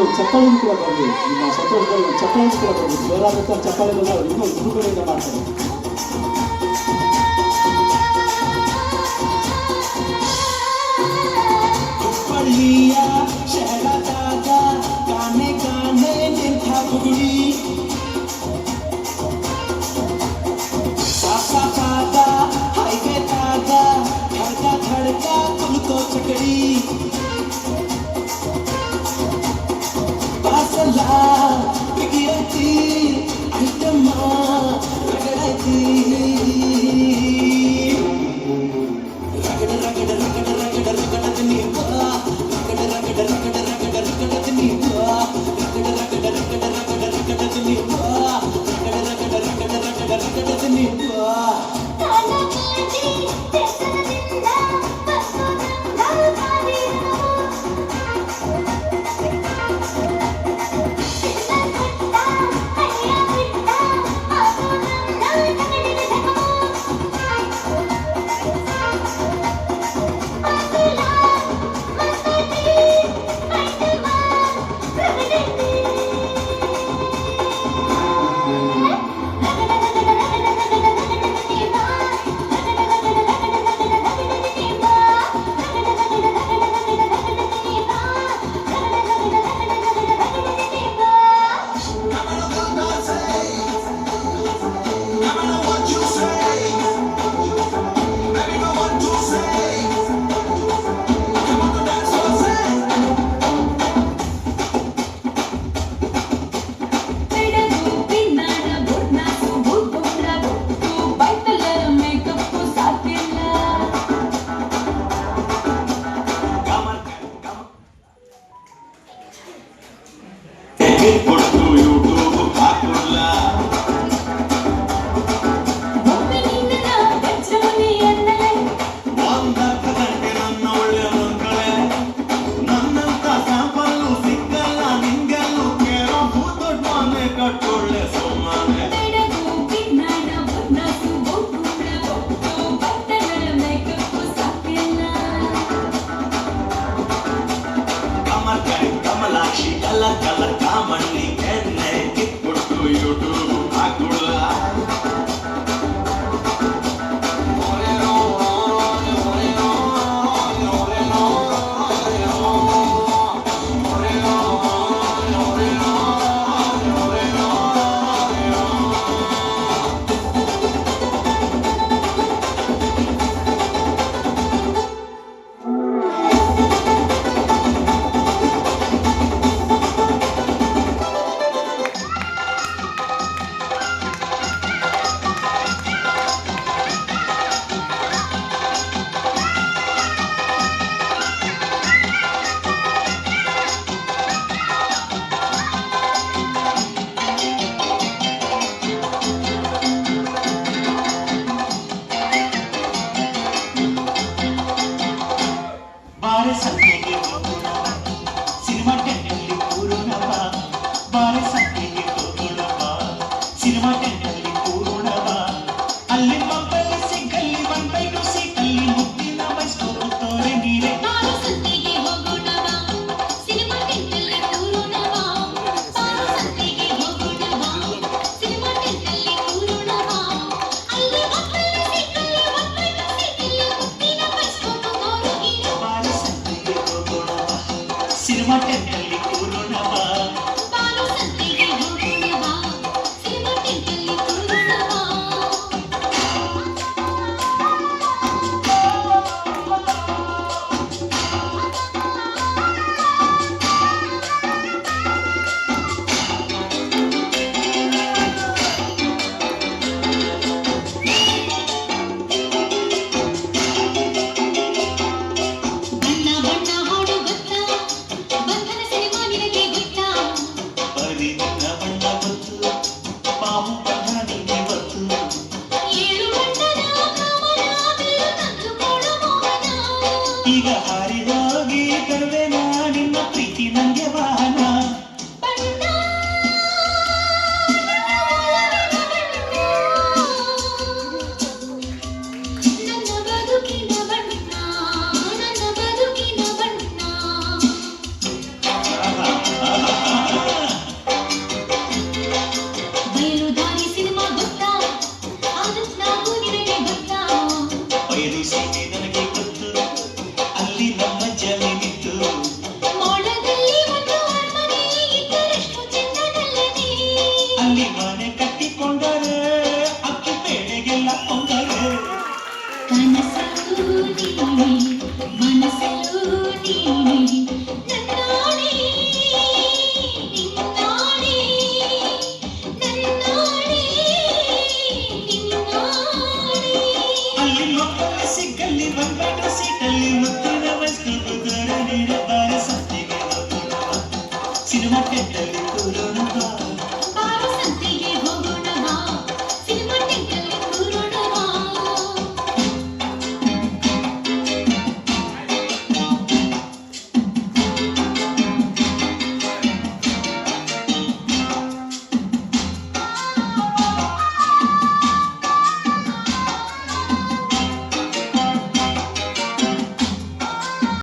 ಒಂದು ಚಪ್ಪಾಳೆ ಕೂಡ ಬರಲಿ, ನಿಮ್ಮ ಸಂತೋಷದಲ್ಲಿ ಒಂದು ಚಪ್ಪಾಳೆ ಕೂಡ ಬರಲಿ, ಜೋರಾದಂಥ ಚಪ್ಪಾಳೆ ಬಂದು ಅವ್ರು ಇನ್ನೂ ಹುಡುಗರಿಂದ ಮಾಡ್ತಾರೆ. गाने गाने देखा बुगड़ी सासा सादा हाईवे तागा धड़का धड़का तुम तो चकड़ी बासला बिगड़ती आइटमा रगड़ती रगड़ रगड़ रगड़ रगड़ रगड़तनी रगड़ रगड़ रगड़ रगड़ रगड़तनी रगड़ रगड़ रगड़ रगड़ रगड़तनी रगड़ रगड़ रगड़ रगड़ रगड़तनी ताला काटी तेसरदिंदा बसोदंदा कादिरो चिन्ना कुट्टा हरिया बिट्टा आसोदंदा तगड़िನ ಧಕಮೋ ಆಸಲಾ ಮಸ್ತತಿ ಐಟಮಾ ರಗಡತಿ ಕಮಲಾಕ್ಷಿ ಕಲರ್ ಕಲರ್ ಕಾಮಣ್ಣಿ ಎಣ್ಣೆ ಕಿತ್ಬಿಟ್ಟು ಯೂಟ್ಯೂಬ್ ಹಾಕುಳ್ಳ ಬಾರೆ ಸಂತೆಗೆ ಹೋಗೋಣವ ಸಿನಿಮಾ ಟೆಂಟಲ್ಲಿ ಕೂರೋಣವ ಬಾರೆ ಸಂತೆಗೆ ಹೋಗೋಣವ ಸಿನಿಮಾ ಟೆಂಟಲ್ಲಿ ಕೂರೋಣವ ಅಲ್ಲಿ ಮಬ್ಬಲ್ಲಿ ಸಿಕ್ಕಲ್ಲಿ ಬಂದೈದು ಸೀಟಲ್ಲಿ ಮುತ್ತಿನ ಬೈಸ್ಕೋರು ತೋರೆ ನೀರೆ ಬಾರು ಸಂತೆಗೆ ಹೋಗೋಣವ ಸಿನಿಮಾ ಟೆಂಟಲ್ಲಿ ಕೂರೋಣವ ಬಾರು ಸಂತೆಗೆ ಹೋಗೋಣವ ಸಿನಿಮಾ ಟೆಂಟಲ್ಲಿ ಕೂರೋಣವ ಅಲ್ಲಿ ಮಕ್ಕಳು ಸಿಕ್ಕಲ್ಲಿ ಒಂದೈದು ಸೀಟಲ್ಲಿ ಮುತ್ತಿನ ಬೈಸ್ಕೋರು ತೋರೆ ನೀರೆ ಬಾರೆ ಸಂತೆಗೆ ಹೋಗೋಣವ ಸಿನಿಮಾ ಟೆಂಟಲ್ಲಿ ಕೂರೋಣವ ಬಾರು ಸಂತೆಗೆ ಹೋಗೋಣವ ಸಿನಿಮಾ ಟೆಂಟಲ್ಲಿ ಕೂರೋಣವ ಬಣ್ಣ ಬಣ್ಣ ಹಾಡು ಗೊತ್ತಾ ಬಂಧನ ಸಿಟಿ ನನಗೆ ಗೊತ್ತು, ಅಲ್ಲಿ ನಮ್ಮ ಜಮೀನಿತ್ತು. ಮೋಡದಲ್ಲಿ ಒಂದು ಅರಮನೆ ಇದ್ದರೆಷ್ಟು ಚೆಂದದಲ್ಲದೆ. ಅಲ್ಲಿ ಮನೆ ಕಟ್ಟಿಕೊಂಡರೆ ಅಕ್ಕಿ ಬೇಳೆಗೆಲ್ಲ ತೊಂದರೆ. ಕನಸು ನೀನೆ ಮನಸ್ಸು ನೀನೆ ನನ್ನಾಣೆ ನಿನ್ನಾಣೆ ನನ್ನಾಣೆ ನಿನ್ನಾಣೆ. ಅಲ್ಲಿ ಮಕ್ಕಳು ಸಿಕ್ಕಲ್ಲಿ ಬಂಗಾರ ಸೀಟಲ್ಲಿ ಮುತ್ತಿನ ವಸ್ತು ದೊರ ನೀಡಬಾರ ಸಂತೆಗೆ ಹೋಗೋಣ, ಸಿನಿಮಾ ಟೆಂಟಲ್ಲಿ ಕೂರೋಣ.